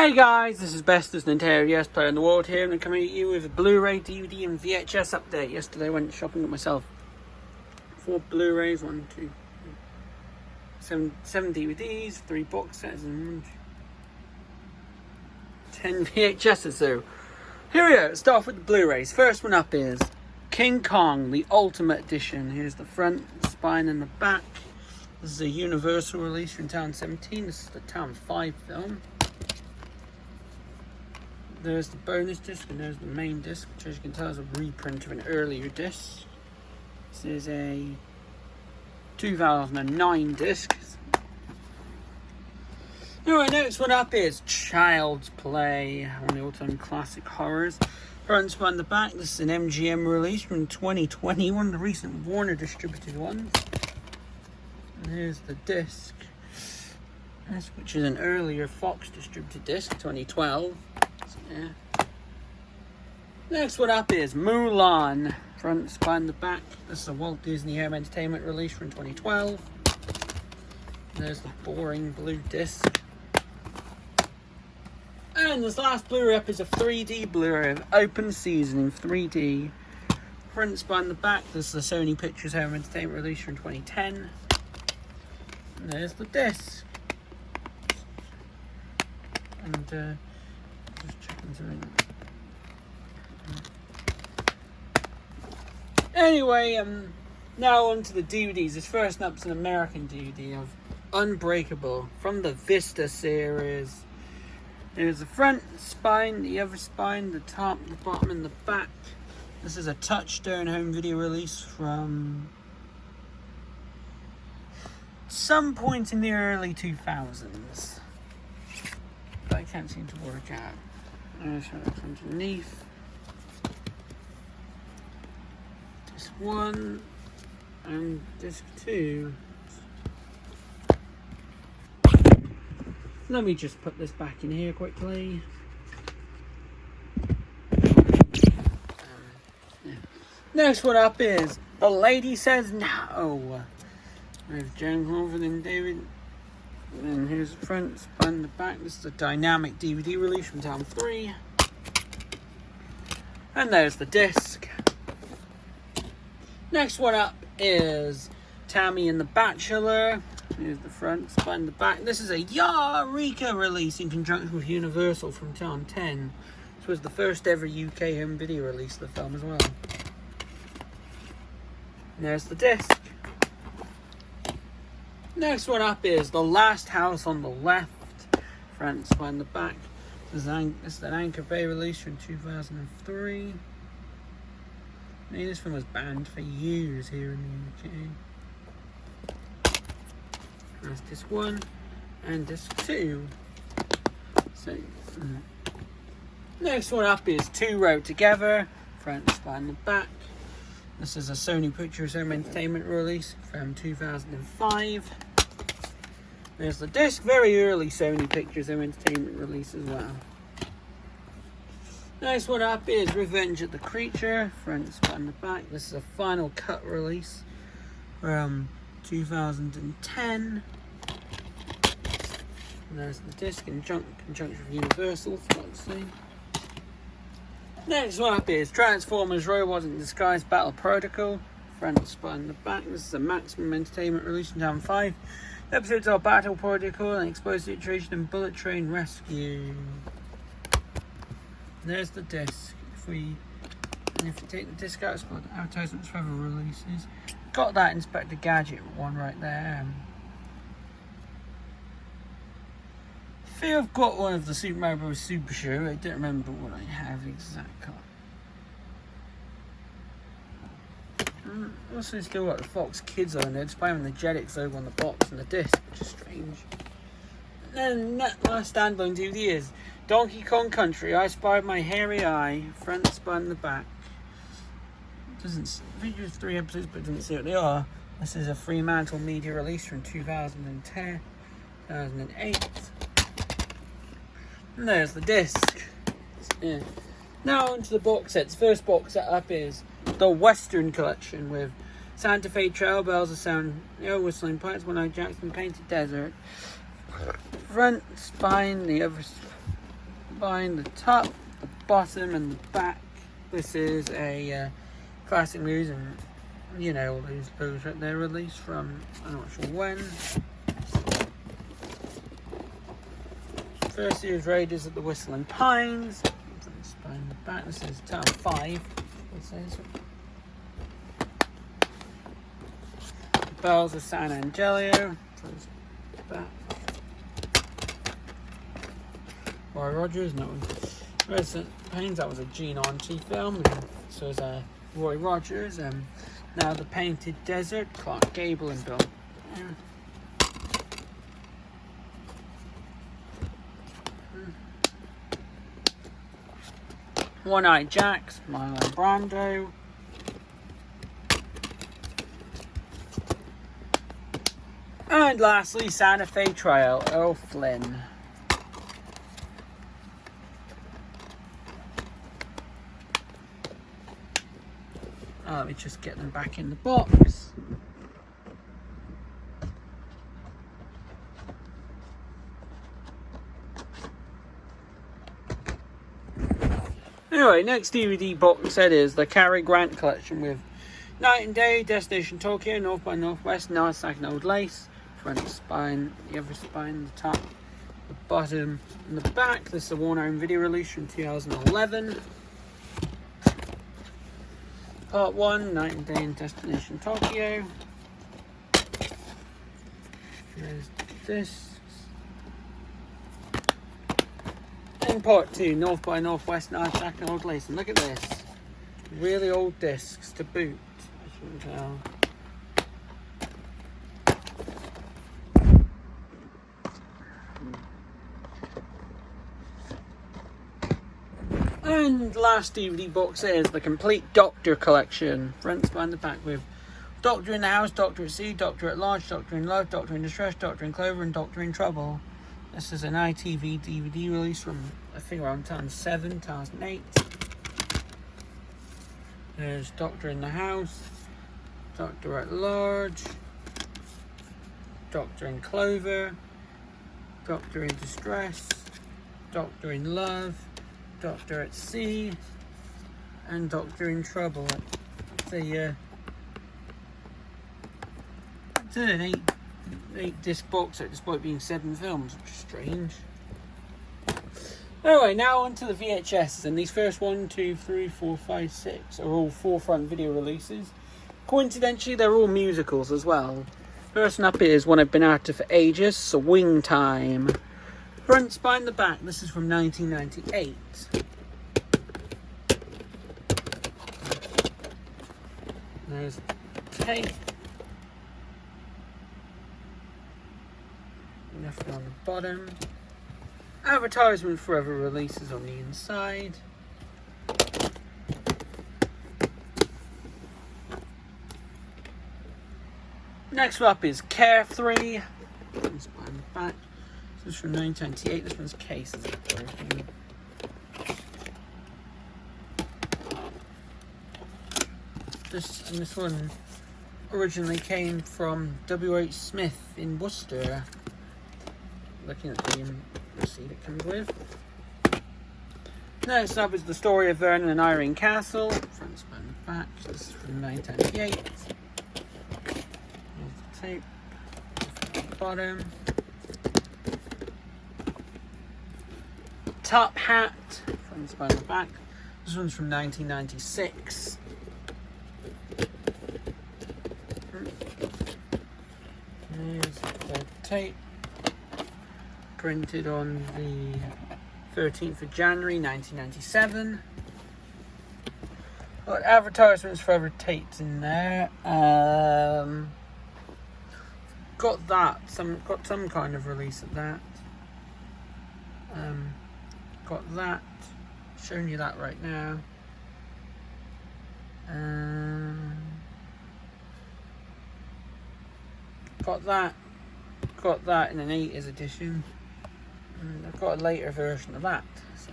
Hey guys, this is bestest Nintendo DS player in the world here, and I'm coming at you with a Blu Ray, DVD, and VHS update. Yesterday I went shopping with myself. 4 Blu Rays, 7 DVDs, 3 box sets, and 10 VHSs. So here we go. Let's start off with the Blu Rays. First one up is King Kong, the Ultimate Edition. Here's the front, spine, and the back. This is a Universal release from 2017. This is the Town 5 film. There's the bonus disc and there's the main disc, which as you can tell is a reprint of an earlier disc. This is a 2009 disc. Alright, next one up is Child's Play, one of the all-time classic horrors. Front spine the back. This is an MGM release from 2020, one of the recent Warner distributed ones. And here's the disc, which is an earlier Fox distributed disc, 2012. Yeah. Next one up is Mulan. Front, spine, the back. This is a Walt Disney Home Entertainment release from 2012. There's the boring blue disc. And this last Blu-ray up is a 3D Blu-ray of Open Season in 3D. Front, spine, the back. This is the Sony Pictures Home Entertainment release from 2010. And there's the disc. And just checking something. Anyway, now on to the DVDs. This first up's an American DVD of Unbreakable from the Vista series. There's the front spine, the other spine, the top, the bottom, and the back. This is a Touchstone home video release from some point in the early 2000s. But I can't seem to work out. There's what's underneath. Disc 1 and disc 2. Let me just put this back in here quickly. Yeah. Next one up is The Lady Says No, with Joan Crawford and David. And here's the front, spine, the back. This is a dynamic DVD release from Town 3. And there's the disc. Next one up is Tammy and the Bachelor. Here's the front, spine, the back. This is a Eureka release in conjunction with Universal from Town 10. This was the first ever UK home video release of the film as well. And there's the disc. Next one up is The Last House on the Left. Front, spine, the back. This is an Anchor Bay release from 2003. I mean, this film was banned for years here in the UK. That's disc 1 and disc 2. So, next one up is Two Rode Together. Front, spine, the back. This is a Sony Pictures Home Entertainment release from 2005. There's the disc, very early Sony Pictures Home Entertainment release as well. Next one up is Revenge of the Creature, front, spine, the back. This is a final cut release from 2010. And there's the disc in conjunction with Universal, let's see. Next one up is Transformers Robots in Disguise Battle Protocol. Front, spine, the back. This is a Maximum Entertainment release from Town 5. The episodes are Battle Protocol and Explosive Situation and Bullet Train Rescue. There's the disc. If you take the disc out, it's got advertisements for other releases. Got that Inspector Gadget one right there. I think I've got one of the Super Mario Bros. Super Show. I don't remember what I have exactly. Also still got the Fox Kids on there, despite having the Jetix logo on the box and the disc, which is strange. And then that last standalone DVD is Donkey Kong Country, I Spied My Hairy Eye, front, spine, the back. I think there's 3 episodes, but it doesn't say what they are. This is a Fremantle Media release from 2010, 2008. And there's the disc. Yeah. Now onto the box sets. First box set up is the Western Collection with Santa Fe Trail, Bells of Sound, Whistling Pirates, One-Eyed Jackson, Painted Desert. Front, spine, the other buying the top, the bottom, and the back. This is a classic news, and you know all those right there, released from I'm not sure when. First series Raiders of the Whistling Pines. Buying the back. This is Town 5. This is Bells of San Angelo. Back. Roy Rogers, no. Resident Pains, that was a Gene Auntie film. So is Roy Rogers. Now the Painted Desert, Clark Gable and Bill. One-Eyed Jacks, Marlon Brando. And lastly, Santa Fe Trail, Earl Flynn. Let me just get them back in the box. Anyway, next DVD box set is the Cary Grant collection with Night and Day, Destination Tokyo, North by Northwest, Nagasaki and Old Lace, front spine, the other spine, the top, the bottom, and the back. This is a Warner Home Video release from 2011. Part 1, Night and Day and Destination Tokyo. There's this. And Part 2, North by Northwest, Nagasaki and Old Lace. And look at this. Really old discs to boot, as you can tell. And last DVD box is the complete Doctor collection. Front, spine, the back with Doctor in the House, Doctor at Sea, Doctor at Large, Doctor in Love, Doctor in Distress, Doctor in Clover, and Doctor in Trouble. This is an ITV DVD release from, I think, around 2007, 2008. There's Doctor in the House, Doctor at Large, Doctor in Clover, Doctor in Distress, Doctor in Love, Doctor at Sea, and Doctor in Trouble. It's an 8 disc box set despite being 7 films, which is strange. Anyway, now on to the VHS, and these first 1, 2, 3, 4, 5, 6 are all forefront video releases. Coincidentally, they're all musicals as well. First one up is one I've been after for ages, Swing Time. Front, spine, the back. This is from 1998. There's tape. Nothing on the bottom. Advertisement for other releases on the inside. Next up is Carefree. Front, spine, the back. This is from 1998. This one's case. This one originally came from W.H. Smith in Worcester. Looking at the receipt it comes with. Next up is the story of Vernon and Irene Castle. Front, spine, and back. This is from 1998. Here's the tape. The bottom. Top Hat. Front, spine, and back. This one's from 1996. Here's the tape. Printed on the 13th of January 1997. Got advertisements for other tapes in there. Got some kind of release of that. Got that. Showing you that right now. Got that in an 8's edition. And I've got a later version of that. So.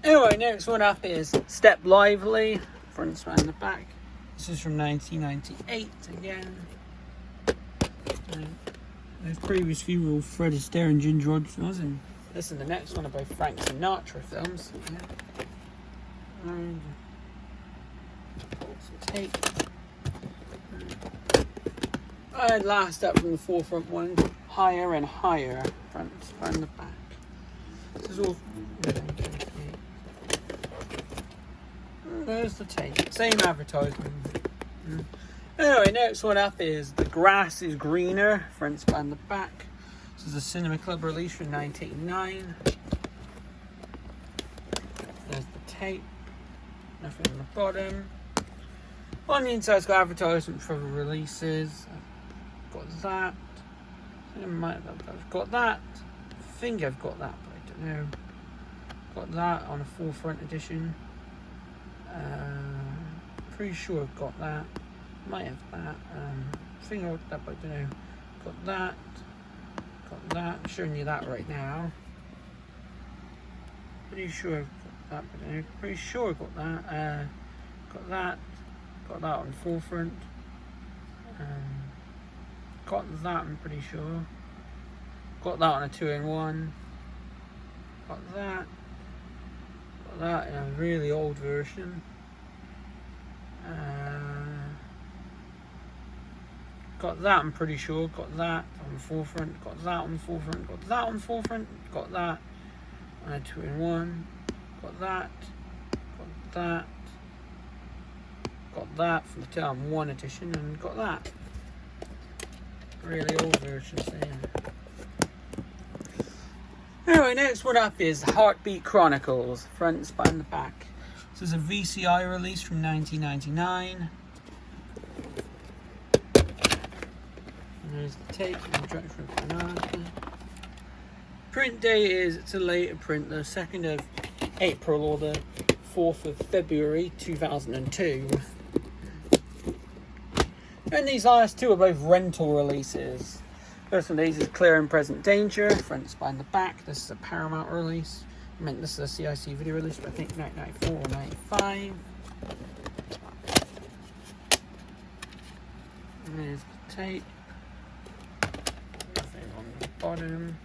Anyway, Alright, next one up is Step Lively, front and the back. This is from 1998 again. Those previous few were all Fred Astaire and Ginger Rogers, and this is the next one about Frank Sinatra films. And tape. And last up from the forefront one, Higher and Higher, front and the back. This is all. There's the tape. Same advertisement. Anyway, next one up is The Grass is Greener, front and the back. This is a Cinema Club release from 1989. There's the tape. Nothing on the bottom. On the inside, it's got advertisement for the releases. I've got that. I've got that. I think I've got that, but I don't know. Got that on a forefront edition. Pretty sure I've got that. Might have that. I think I got that, but I don't know. Got that. Got that. I'm showing you that right now. Pretty sure I've got that, but I don't know. Pretty sure I've got that. Got that. Got that on forefront. Got that, I'm pretty sure. Got that on a 2-in-1. Got that. Got that in a really old version. Got that, I'm pretty sure. Got that on the forefront. Got that on the forefront. Got that on the forefront. Got that on a 2-in-1. Got that. Got that. Got that from the 2001 edition, and got that. Really old versions there. Anyway, next one up is Heartbeat Chronicles, front and the back. This is a VCI release from 1999. And there's the tape and the director of Banana. Print date is, it's a later print, the 2nd of April or the 4th of February 2002. And these last two are both rental releases. First one of these is Clear and Present Danger, front and the back. This is a Paramount release. I meant this is a CIC video release, but I think 1994 or 95. And there's the tape. Nothing on the bottom.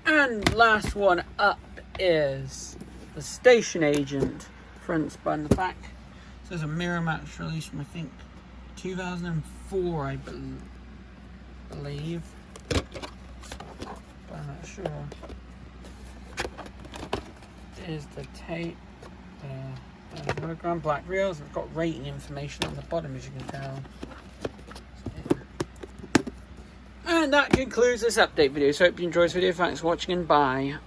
And last one up is The Station Agent, front and the back. So there's a Miramax release from, I think, 2004, I believe. But I'm not sure. There's the tape. The hologram black reels. I've got rating information on the bottom, as you can tell. So, yeah. And that concludes this update video. So I hope you enjoyed this video. Thanks for watching, and bye.